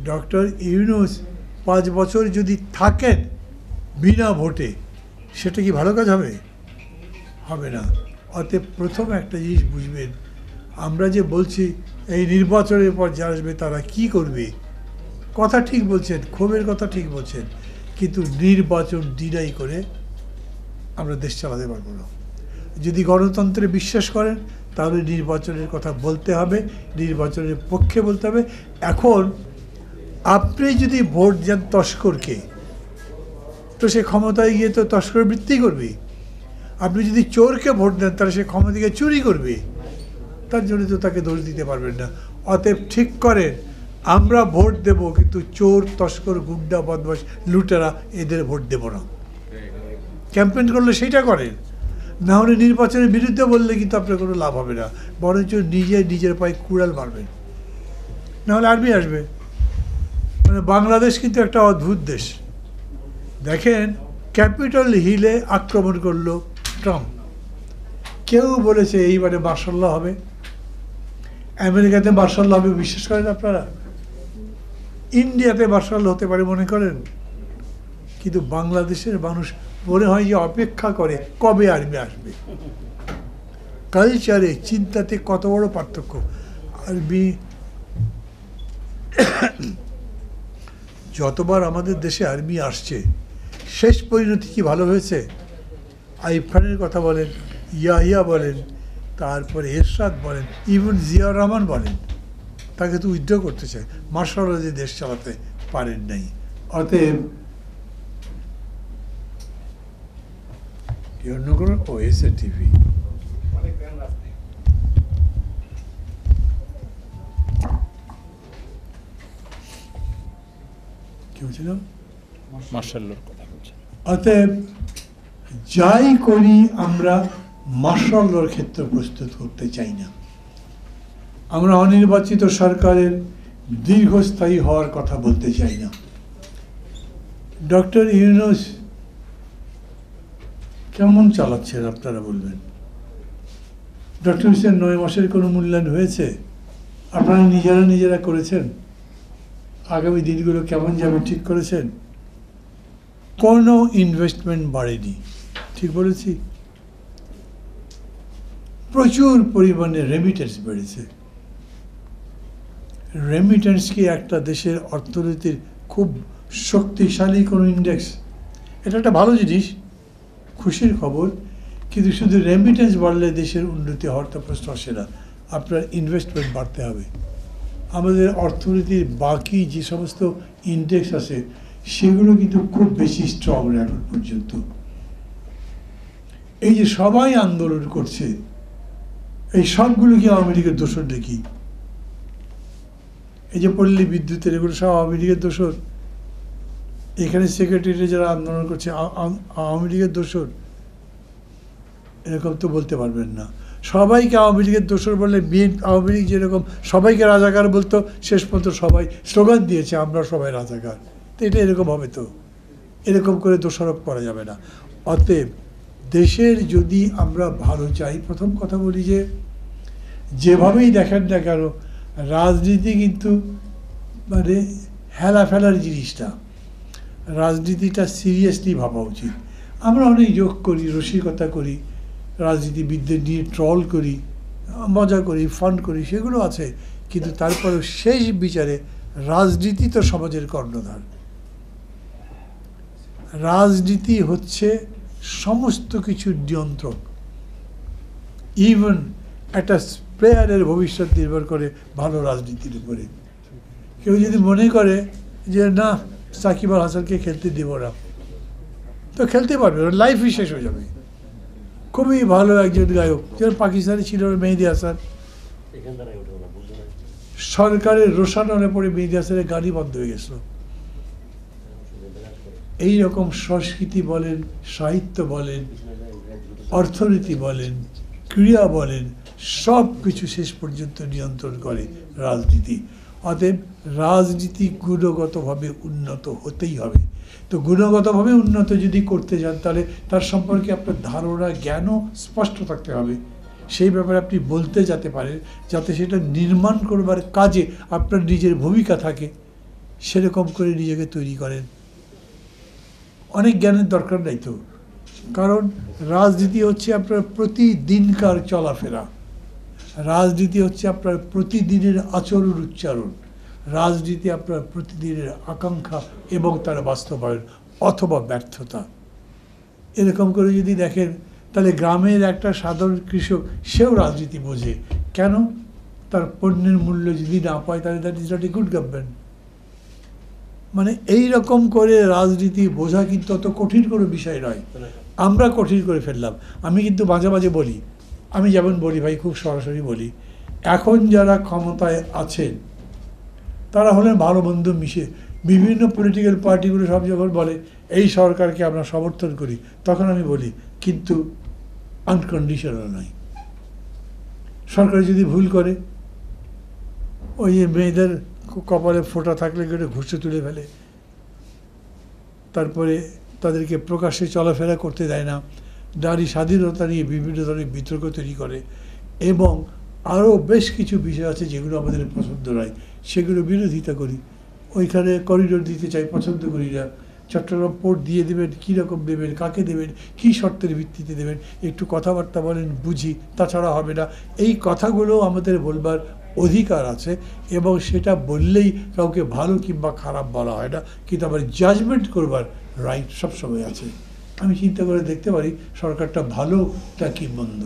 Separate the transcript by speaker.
Speaker 1: Doctor Yunus 5 বছর যদি থাকেন বিনা ভোটে, সেটা কি ভালো কাজ হবে? হবে না। অতএব প্রথম একটা জিনিস বুঝবেন, আমরা যে বলছি এই নির্বাচনের পর যারা আসবে তারা কি করবে, কথা ঠিক বলছেন, ক্ষোভের কথা ঠিক বলছেন, কিন্তু নির্বাচন ডিনাই করে আমরা দেশ চালাতে পারবো না। যদি গণতন্ত্রে বিশ্বাস করেন তাহলে নির্বাচনের কথা বলতে হবে, নির্বাচনের পক্ষে বলতে হবে। এখন আপনি যদি ভোট দেন তস্করকে, তো সে ক্ষমতায় গিয়ে তো তস্কর বৃত্তি করবে। আপনি যদি চোরকে ভোট দেন তাহলে সে ক্ষমতা গিয়ে চুরি করবে, তার জন্য তো তাকে দোষ দিতে পারবেন না। অতএব ঠিক করেন আমরা ভোট দেব, কিন্তু চোর, তস্কর, গুন্ডা, বদমাশ, লুটেরা এদের ভোট দেব না। ক্যাম্পেইন করলে সেইটা করেন, না হলে নির্বাচনের বিরুদ্ধে বললে কিন্তু আপনার কোনো লাভ হবে না, বরঞ্চ নিজের পায়ে কুড়াল মারবেন। নাহলে আর্মি আসবে। মানে বাংলাদেশ কিন্তু একটা অদ্ভুত দেশ। দেখেন, ক্যাপিটল হিলে আক্রমণ করলো ট্রাম্প, কেউ বলেছে এইবারে মার্শাল ল হবে, আমেরিকাতে মার্শাল ল হবে বিশ্বাস করেন আপনারা? ইন্ডিয়াতে মার্শাল ল হতে পারে মনে করেন? কিন্তু বাংলাদেশের মানুষ মনে হয় যে অপেক্ষা করে কবে আর্মি আসবে। কালচারে, চিন্তাতে কত বড় পার্থক্য। আর্মি যতবার আমাদের দেশে আর্মি আসছে, শেষ পরিণতি কি ভালো হয়েছে? আইয়ুব খানের কথা বলেন, ইয়াহিয়া বলেন, তারপরে এরশাদ বলেন, ইভেন জিয়াউর রহমান বলেন, তাকে তো উইথড্র করতে চায়, মার্শাল ল যে দেশ চালাতে পারেন নাই। অতএব ওএসএ টিভি কি বলছিল?
Speaker 2: মার্শাল লর কথা বলছেন।
Speaker 1: অতএব যাই করি আমরা মার্শাল লর ক্ষেত্রে প্রস্তুত করতে চাই না। আমরা অনির্বাচিত সরকারের দীর্ঘস্থায়ী হওয়ার কথা বলতে চাই না। ডক্টর ইউনূস কেমন চালাচ্ছেন আপনারা বলবেন? ডক্টর ইউনূসের 9 মাসের কোনো মূল্যায়ন হয়েছে? আপনারা নিজেরা করেছেন? আগামী দিনগুলো কেমন যাবে ঠিক করেছেন? কোনো ইনভেস্টমেন্ট বাড়েনি, ঠিক বলেছি? প্রচুর পরিমাণে রেমিটেন্স বেড়েছে। রেমিটেন্স কি একটা দেশের অর্থনীতির খুব শক্তিশালী কোনো ইন্ডেক্স? এটা একটা ভালো জিনিস, খুশির খবর, কিন্তু শুধু রেমিটেন্স বাড়লে দেশের উন্নতি হওয়ার তো প্রশ্ন আসে না। আপনার ইনভেস্টমেন্ট বাড়তে হবে। আমাদের অর্থনীতির বাকি যে সমস্ত ইন্ডেক্স আছে সেগুলো কিন্তু খুব বেশি স্ট্রং এখন পর্যন্ত। এই যে সবাই আন্দোলন করছে, এই সবগুলো কি আওয়ামী লীগের দোষর নাকি? এই যে পল্লী বিদ্যুতের, এগুলো সব আওয়ামী লীগের দোষর? এখানে সেক্রেটারিয়েটে যারা আন্দোলন করছে আওয়ামী লীগের দোষর? এরকম তো বলতে পারবেন না। সবাইকে আওয়ামী লীগের দোষর বললে, আওয়ামী লীগ যেরকম সবাইকে রাজাকার বলতো, শেষ পর্যন্ত সবাই স্লোগান দিয়েছে আমরা সবাই রাজাকার। তো এটা এরকম হবে? তো এরকম করে দোষারোপ করা যাবে না। অতএব দেশের যদি আমরা ভালো চাই, প্রথম কথা বলি যে যেভাবেই দেখেন না কেন, রাজনীতি কিন্তু মানে হেলা ফেলার জিনিসটা, রাজনীতিটা সিরিয়াসলি ভাবা উচিত। আমরা অনেক যোগ করি, রসিকতা করি, রাজনীতিবিদদের নিয়ে ট্রল করি, মজা করি, ফান করি, সেগুলো আছে, কিন্তু তারপরেও শেষ বিচারে রাজনীতি তো সমাজের কর্ণধার। রাজনীতি হচ্ছে সমস্ত কিছুর নিয়ন্ত্রক। ইভেন একটা প্লেয়ারের ভবিষ্যৎ নির্ভর করে ভালো রাজনীতির উপরে। কেউ যদি মনে করে যে না, সাকিব আল হাসানকে খেলতে দেব না, তো খেলতে পারবে, ওর লাইফই শেষ হয়ে যাবে। খুবই ভালো একজন গায়ক, যেমন পাকিস্তানে ছিল মেহেদী হাসান, সরকারের রোশানলে পড়ে মেহেদী হাসানের গানই বন্ধ হয়ে গেছিল। এইরকম সংস্কৃতি বলেন, সাহিত্য বলেন, অর্থনীতি বলেন, ক্রীড়া বলেন, সব কিছু শেষ পর্যন্ত নিয়ন্ত্রণ করে রাজনীতি। অতএব রাজনীতি গুণগতভাবে উন্নত হতেই হবে। তো গুণগতভাবে উন্নত যদি করতে যান, তাহলে তার সম্পর্কে আপনার ধারণা, জ্ঞানও স্পষ্ট থাকতে হবে। সেই ব্যাপারে আপনি বলতে যেতে পারেন, যাতে সেটা নির্মাণ করবার কাজে আপনার নিজের ভূমিকা থাকে। সেরকম করে নিজেকে তৈরি করেন। অনেক জ্ঞানের দরকার নাই তো, কারণ রাজনীতি হচ্ছে আপনার প্রতিদিনকার চলাফেরা, রাজনীতি হচ্ছে আপনার প্রতিদিনের আচরণ উচ্চারণ, রাজনীতি আপনার প্রতিদিনের আকাঙ্ক্ষা এবং তার বাস্তবায়ন অথবা ব্যর্থতা। এরকম করে যদি দেখেন তাহলে গ্রামের একটা সাধারণ কৃষক সেও রাজনীতি বোঝে। কেন? তার পণ্যের মূল্য যদি না পায় তাহলে that is not a good government. মানে এই রকম করে রাজনীতি বোঝা কিন্তু অত কঠিন কোনো বিষয় নয়, আমরা কঠিন করে ফেললাম। আমি কিন্তু মাঝে মাঝে বলি, আমি যেমন বলি ভাই, খুব সরাসরি বলি, এখন যারা ক্ষমতায় আছেন তারা হলেন ভালো বন্ধু মিশে। বিভিন্ন পলিটিক্যাল পার্টিগুলো সব যখন বলে এই সরকারকে আমরা সমর্থন করি, তখন আমি বলি কিন্তু আনকন্ডিশনাল নয়। সরকার যদি ভুল করে, ওই যে মেয়েদের কপালে ফোঁটা থাকলে কেটে ঘুষে তুলে ফেলে, তারপরে তাদেরকে প্রকাশ্যে চলাফেরা করতে দেয় না, নারী স্বাধীনতা নিয়ে বিভিন্ন ধরনের বিতর্ক তৈরি করে, এবং আরও বেশ কিছু বিষয় আছে যেগুলো আমাদের পছন্দ নয়, সেগুলো বিরোধিতা করি। ওইখানে করিডোর দিতে চাই, পছন্দ করি না। চট্টগ্রাম পোর্ট দিয়ে দেবেন, কী রকম দেবেন, কাকে দেবেন, কী শর্তের ভিত্তিতে দেবেন, একটু কথাবার্তা বলেন, বুঝি, তাছাড়া হবে না। এই কথাগুলো আমাদের বলবার অধিকার আছে, এবং সেটা বললেই কাউকে ভালো কিংবা খারাপ বলা হয় না, কিন্তু আবার জাজমেন্ট করবার রাইট সবসময় আছে। আমি চিন্তা করে দেখতে পারি সরকারটা ভালোটা কি মন্দ।